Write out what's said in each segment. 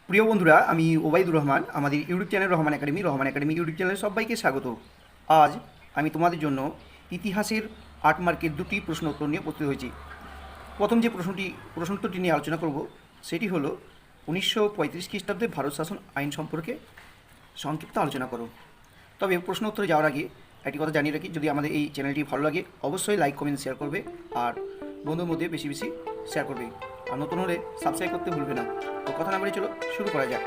প্রিয় বন্ধুরা, আমি ওবায়দুর রহমান। আমাদের YouTube channel Rahman academy YouTube চ্যানেলে সবাইকে স্বাগত। আজ আমি তোমাদের জন্য ইতিহাসের 8 মার্কের দুটি প্রশ্ন উত্তর নিয়ে উপস্থিত হয়েছি। প্রথম যে প্রশ্নোত্তরটি নিয়ে আলোচনা করব সেটি হলো 1935 খ্রিস্টাব্দে ভারত শাসন আইন সম্পর্কে সংক্ষিপ্ত আলোচনা করো। তবে প্রশ্ন উত্তরে যাওয়ার আগে একটি কথা জানিয়ে রাখি, যদি আমাদের এই চ্যানেলটি ভালো লাগে অবশ্যই লাইক কমেন্ট শেয়ার করবে, আর বন্ধুর মধ্যে বেশি বেশি শেয়ার করবে, আর নতুন হলে সাবস্ক্রাইব করতে ভুলবে না। তো কথা না বলে চলো শুরু করা যাক।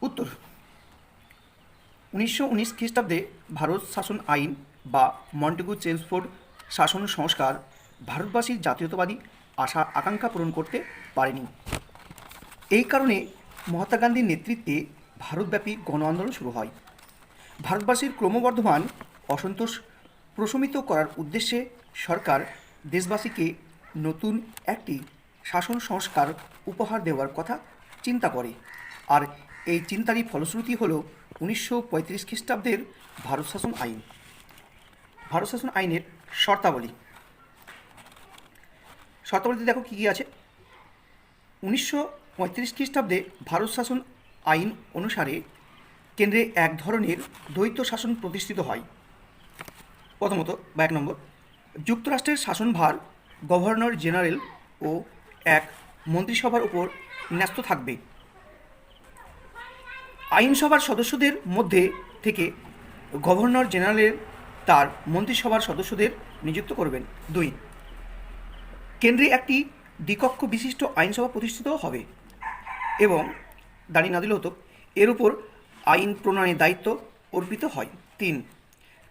উত্তর: 1919 খ্রিস্টাব্দে ভারত শাসন আইন বা মন্টেগু চেমসফোর্ড শাসন সংস্কার ভারতবাসীর জাতীয়তাবাদী আশা আকাঙ্ক্ষা পূরণ করতে পারেনি। এই কারণে মহাত্মা গান্ধীর নেতৃত্বে ভারতব্যাপী গণ আন্দোলন শুরু হয়। ভারতবাসীর ক্রমবর্ধমান অসন্তোষ প্রশমিত করার উদ্দেশ্যে সরকার দেশবাসীকে নতুন একটি শাসন সংস্কার উপহার দেওয়ার কথা চিন্তা করে, আর এই চিন্তারই ফলশ্রুতি হল 1935 খ্রিস্টাব্দের ভারত শাসন আইন। ভারত শাসন আইনের শর্তাবলী শর্তাবলীতে দেখো কী কী আছে। 1935 খ্রিস্টাব্দে ভারত শাসন আইন অনুসারে কেন্দ্রে এক ধরনের দ্বৈত শাসন প্রতিষ্ঠিত হয়। প্রথমত বা 1 নম্বর, যুক্তরাষ্ট্রের শাসনভার গভর্নর জেনারেল ও এক মন্ত্রিসভার উপর ন্যস্ত থাকবে। আইনসভার সদস্যদের মধ্যে থেকে গভর্নর জেনারেল তার মন্ত্রিসভার সদস্যদের নিযুক্ত করবেন। 2, কেন্দ্রে একটি দ্বিকক্ষ বিশিষ্ট আইনসভা প্রতিষ্ঠিত হবে এবং দাঁড়িয়ে না দিলে হতো, এর উপর আইন প্রণয়নের দায়িত্ব অর্পিত হয়। 3,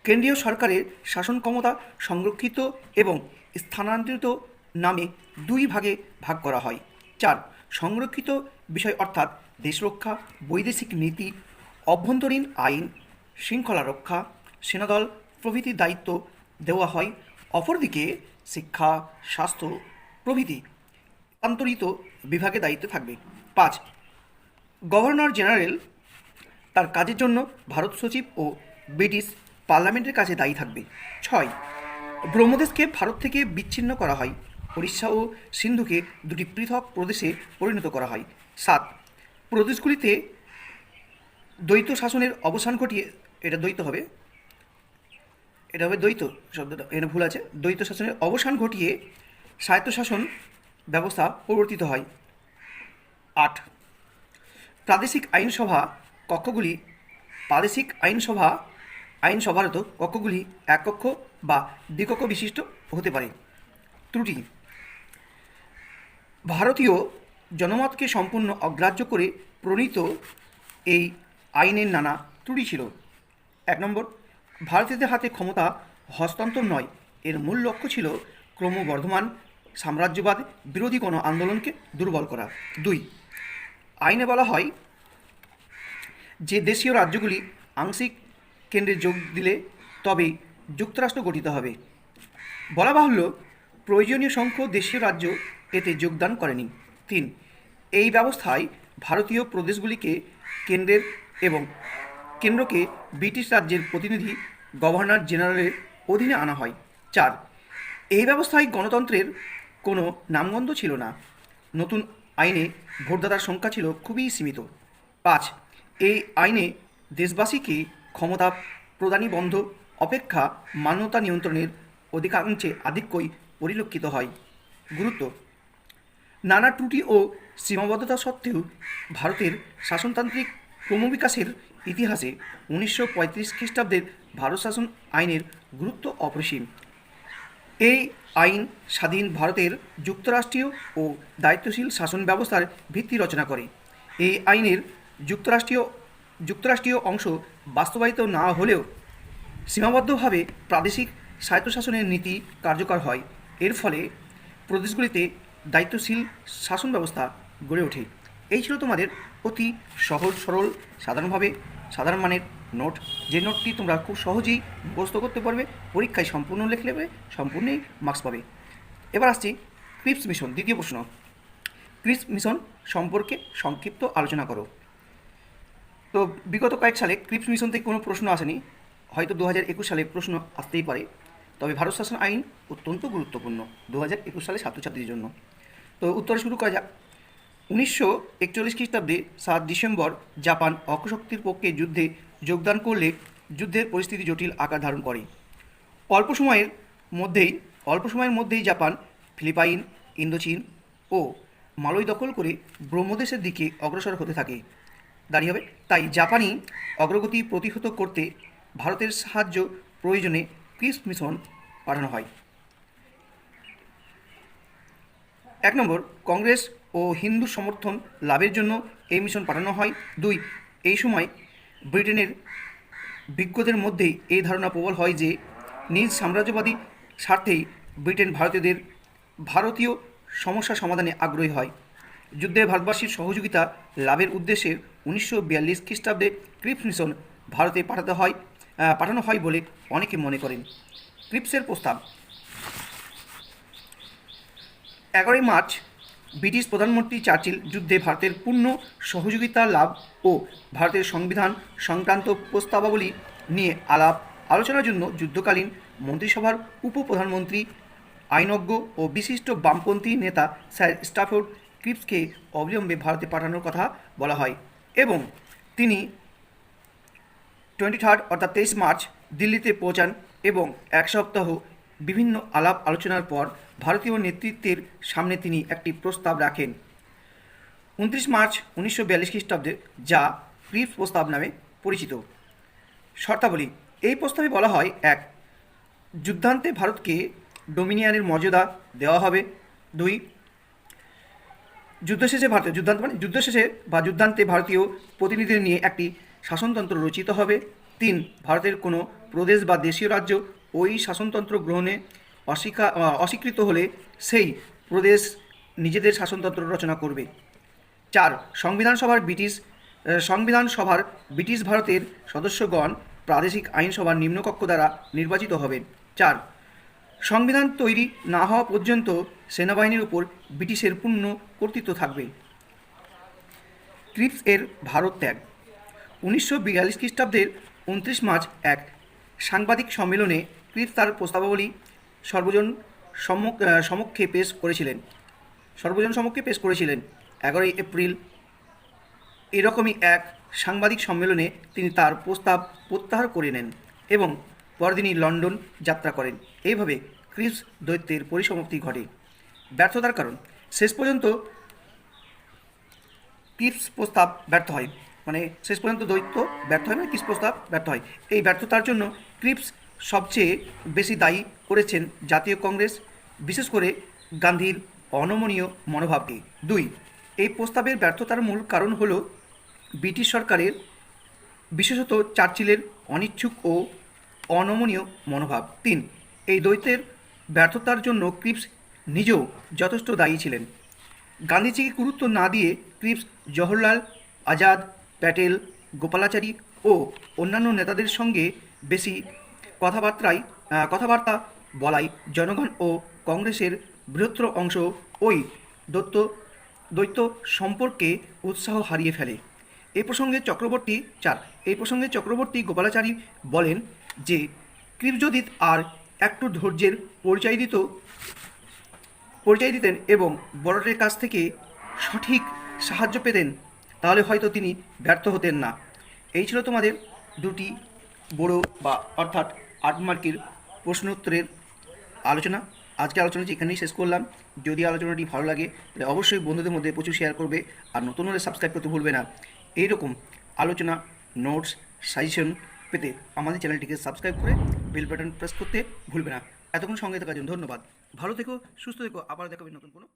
কেন্দ্রীয় সরকারের শাসন ক্ষমতা সংরক্ষিত এবং স্থানান্তরিত নামে 2 ভাগে ভাগ করা হয়। 4, সংরক্ষিত বিষয় অর্থাৎ দেশরক্ষা, বৈদেশিক নীতি, অভ্যন্তরীণ আইন শৃঙ্খলা রক্ষা, সেনাদল প্রভৃতির দায়িত্ব দেওয়া হয়। অপরদিকে শিক্ষা, স্বাস্থ্য প্রভৃতি আন্তরিত বিভাগে দায়িত্বে থাকবে। 5, গভর্নর জেনারেল তার কাজের জন্য ভারত সচিব ও ব্রিটিশ পার্লামেন্টের কাছে দায়ী থাকবে। 6, ব্রহ্মদেশকে ভারত থেকে বিচ্ছিন্ন করা হয়। উড়িষ্যা ও সিন্ধুকে 2টি পৃথক প্রদেশে পরিণত করা হয়। 7, প্রদেশগুলিতে দ্বৈত শাসনের অবসান ঘটিয়ে, এটা দ্বৈত হবে, এটা হবে দ্বৈত, শব্দটা এখানে ভুল আছে, দ্বৈত শাসনের অবসান ঘটিয়ে স্বায়ত্তশাসন ব্যবস্থা প্রবর্তিত হয়। 8, প্রাদেশিক আইনসভা কক্ষগুলি আইনসভারত কক্ষগুলি এক কক্ষ বা দ্বিকক্ষ বিশিষ্ট হতে পারে। ত্রুটি: ভারতীয় জনমতকে সম্পূর্ণ অগ্রাহ্য করে প্রণীত এই আইনের নানা ত্রুটি ছিল। 1 নম্বর, ভারতীয়দের হাতে ক্ষমতা হস্তান্তর নয়, এর মূল লক্ষ্য ছিল ক্রমবর্ধমান সাম্রাজ্যবাদ বিরোধী গণ আন্দোলনকে দুর্বল করা। 2, আইনে বলা হয় যে দেশীয় রাজ্যগুলি আংশিক কেন্দ্রে যোগ দিলে তবেই যুক্তরাষ্ট্র গঠিত হবে। বলা বাহুল্য, প্রয়োজনীয় সংখ্যক দেশীয় রাজ্য এতে যোগদান করেনি। 3, এই ব্যবস্থায় ভারতীয় প্রদেশগুলিকে কেন্দ্রকে ব্রিটিশ রাজ্যের প্রতিনিধি গভর্নর জেনারেলের অধীনে আনা হয়। 4, এই ব্যবস্থায় গণতন্ত্রের কোনো নামগন্ধ ছিল না। নতুন আইনে ভোটদাতার সংখ্যা ছিল খুবই সীমিত। 5, এই আইনে দেশবাসীকে ক্ষমতা প্রদানী বন্ধ অপেক্ষা মান্যতা নিয়ন্ত্রণের অধিকাংশে আধিক্যই পরিলক্ষিত হয়। গুরুত্ব: নানা ত্রুটি ও সীমাবদ্ধতা সত্ত্বেও ভারতের শাসনতান্ত্রিক ক্রমবিকাশের ইতিহাসে 1935 খ্রিস্টাব্দের ভারত শাসন আইনের গুরুত্ব অপরিসীম। এই আইন স্বাধীন ভারতের যুক্তরাষ্ট্রীয় ও দায়িত্বশীল শাসন ব্যবস্থার ভিত্তি রচনা করে। এই আইনের যুক্তরাষ্ট্রীয় অংশ বাস্তবায়িত না হলেও সীমাবদ্ধভাবে প্রাদেশিক স্বায়ত্তশাসনের নীতি কার্যকর হয়। এর ফলে প্রদেশগুলিতে দায়িত্বশীল শাসন ব্যবস্থা গড়ে ওঠে। এই ছিল তোমাদের অতি সহজ সরল সাধারণ মানের নোট, যে নোটটি তোমরা খুব সহজেই মুখস্থ করতে পারবে, পরীক্ষায় সম্পূর্ণ লিখে নেবে, সম্পূর্ণই মার্কস পাবে। এবার আসছি ক্রিপস মিশন, দ্বিতীয় প্রশ্ন। ক্রিপস মিশন সম্পর্কে সংক্ষিপ্ত আলোচনা করো। তো বিগত কয়েক সালে ক্রিপস মিশন থেকে কোনো প্রশ্ন আসেনি, হয়তো 2021 সালে প্রশ্ন আসতেই পারে। তবে ভারত শাসন আইন অত্যন্ত গুরুত্বপূর্ণ 2021 সালে ছাত্রছাত্রীদের জন্য। তো উত্তর শুরু করা যাক। 1941 খ্রিস্টাব্দে 7 ডিসেম্বর জাপান অক্ষশক্তির পক্ষে যুদ্ধে যোগদান করলে যুদ্ধের পরিস্থিতি জটিল আকার ধারণ করে। অল্প সময়ের মধ্যেই জাপান ফিলিপাইন, ইন্দোচীন ও মালয় দখল করে ব্রহ্মদেশের দিকে অগ্রসর হতে থাকে। দাঁড়িয়ে হবে, তাই জাপানি অগ্রগতি প্রতিহত করতে ভারতের সাহায্য প্রয়োজনে ক্রিপস মিশন পাঠানো হয়। 1 কংগ্রেস ও হিন্দু সমর্থন লাভের জন্য এই মিশন পাঠানো হয়। 2 এই সময় ব্রিটেনের বিজ্ঞদের মধ্যেই এই ধারণা প্রবল হয় যে নিজ সাম্রাজ্যবাদী স্বার্থেই ব্রিটেন ভারতীয় সমস্যা সমাধানে আগ্রহী হয়। যুদ্ধে ভারতবাসীর সহযোগিতা লাভের উদ্দেশ্যে 1942 খ্রিস্টাব্দে ক্রিপস মিশন ভারতে পাঠানো হয় বলে অনেকে মনে করেন। ক্রিপসের প্রস্তাব। 11 মার্চ ব্রিটিশ প্রধানমন্ত্রী চার্চিল যুদ্ধে ভারতের পূর্ণ সহযোগিতা লাভ ও ভারতের সংবিধান সংক্রান্ত প্রস্তাবাবলী নিয়ে আলোচনার জন্য যুদ্ধকালীন মন্ত্রিসভার উপপ্রধানমন্ত্রী, আইনজ্ঞ ও বিশিষ্ট বামপন্থী নেতা স্যার স্ট্যাফোর্ড ক্রিপসকে অবিলম্বে ভারতে পাঠানোর কথা বলা হয় এবং তিনি 23 মার্চ দিল্লিতে পৌঁছান এবং 1 সপ্তাহ বিভিন্ন আলোচনার পর ভারতীয় নেতৃত্বের সামনে তিনি একটি প্রস্তাব রাখেন 29 মার্চ 1942 খ্রিস্টাব্দে, যা ক্রিপস প্রস্তাব নামে পরিচিত। শর্তাবলী। এই প্রস্তাবে বলা হয়: 1 যুদ্ধান্তে ভারতকে ডোমিনিয়নের মর্যাদা দেওয়া হবে। 2 যুদ্ধান্তে ভারতীয় প্রতিনিধিদের নিয়ে একটি শাসনতন্ত্র রচিত হবে। 3 ভারতের কোনো প্রদেশ বা দেশীয় রাজ্য ওই শাসনতন্ত্র গ্রহণে অস্বীকৃত হলে সেই প্রদেশ নিজেদের শাসনতন্ত্র রচনা করবে। 4 সংবিধান সভার ব্রিটিশ ভারতের সদস্যগণ প্রাদেশিক আইনসভার নিম্নকক্ষ দ্বারা নির্বাচিত হবেন। 4 সংবিধান তৈরি না হওয়া পর্যন্ত সেনাবাহিনীর উপর ব্রিটিশের পূর্ণ কর্তৃত্ব থাকবে। ক্রিপস এর ভারত ত্যাগ। 1942 খ্রিস্টাব্দের 29 মার্চ এক সাংবাদিক সম্মেলনে ক্রিপস তার প্রস্তাবাবলী সর্বজন সমক্ষে পেশ করেছিলেন। 11 এপ্রিল এরকমই এক সাংবাদিক সম্মেলনে তিনি তার প্রস্তাব প্রত্যাহার করে নেন এবং পরদিনই লন্ডন যাত্রা করেন। এইভাবে ক্রিপস দৈত্যের পরিসমাপ্তি ঘটে। ব্যর্থতার কারণ। শেষ পর্যন্ত ক্রিপস প্রস্তাব ব্যর্থ হয়, ক্রিপস প্রস্তাব ব্যর্থ হয়। এই ব্যর্থতার জন্য ক্রিপস সবচেয়ে বেশি দায়ী করেছেন জাতীয় কংগ্রেস, বিশেষ করে গান্ধীর অনমনীয় মনোভাবকে। 2 এই প্রস্তাবের ব্যর্থতার মূল কারণ হল ব্রিটিশ সরকারের, বিশেষত চার্চিলের অনিচ্ছুক ও অনমনীয় মনোভাব। 3 এই দ্বৈতের ব্যর্থতার জন্য ক্রিপস নিজেও যথেষ্ট দায়ী ছিলেন। গান্ধীজিকে গুরুত্ব না দিয়ে ক্রিপস জওহরলাল, আজাদ, প্যাটেল, গোপালাচারী ও অন্যান্য নেতাদের সঙ্গে বেশি কথাবার্তা বলায় জনগণ ও কংগ্রেসের বৃহত্তর অংশ ওই দ্বৈত সম্পর্কে উৎসাহ হারিয়ে ফেলে। এই প্রসঙ্গে চক্রবর্তী গোপালাচারী বলেন যে ক্রিপস যদি আর একটু ধৈর্যের পরিচয় দিতেন এবং বড়দের কাছ থেকে সঠিক সাহায্য পেতেন, তাহলে হয়তো তিনি ব্যর্থ হতেন না। এই ছিল তোমাদের 2টি বড় অর্থাৎ 8 মার্কের প্রশ্ন উত্তরের আলোচনা। আজকের আলোচনাটি এখানেই শেষ করলাম। যদি আলোচনাটি ভালো লাগে তাহলে অবশ্যই বন্ধুদের মধ্যে প্রচুর শেয়ার করবে, আর নতুন হলে সাবস্ক্রাইব করতে ভুলবে না। এইরকম আলোচনা, নোটস, সাজেশন পেতে আমাদের চ্যানেলটিকে সাবস্ক্রাইব করে বেল বাটন প্রেস করতে ভুলবে না। এতক্ষণ সঙ্গে থাকার জন্য ধন্যবাদ। ভালো থেকো, সুস্থ থেকো, আবার দেখাবে নতুন কোনো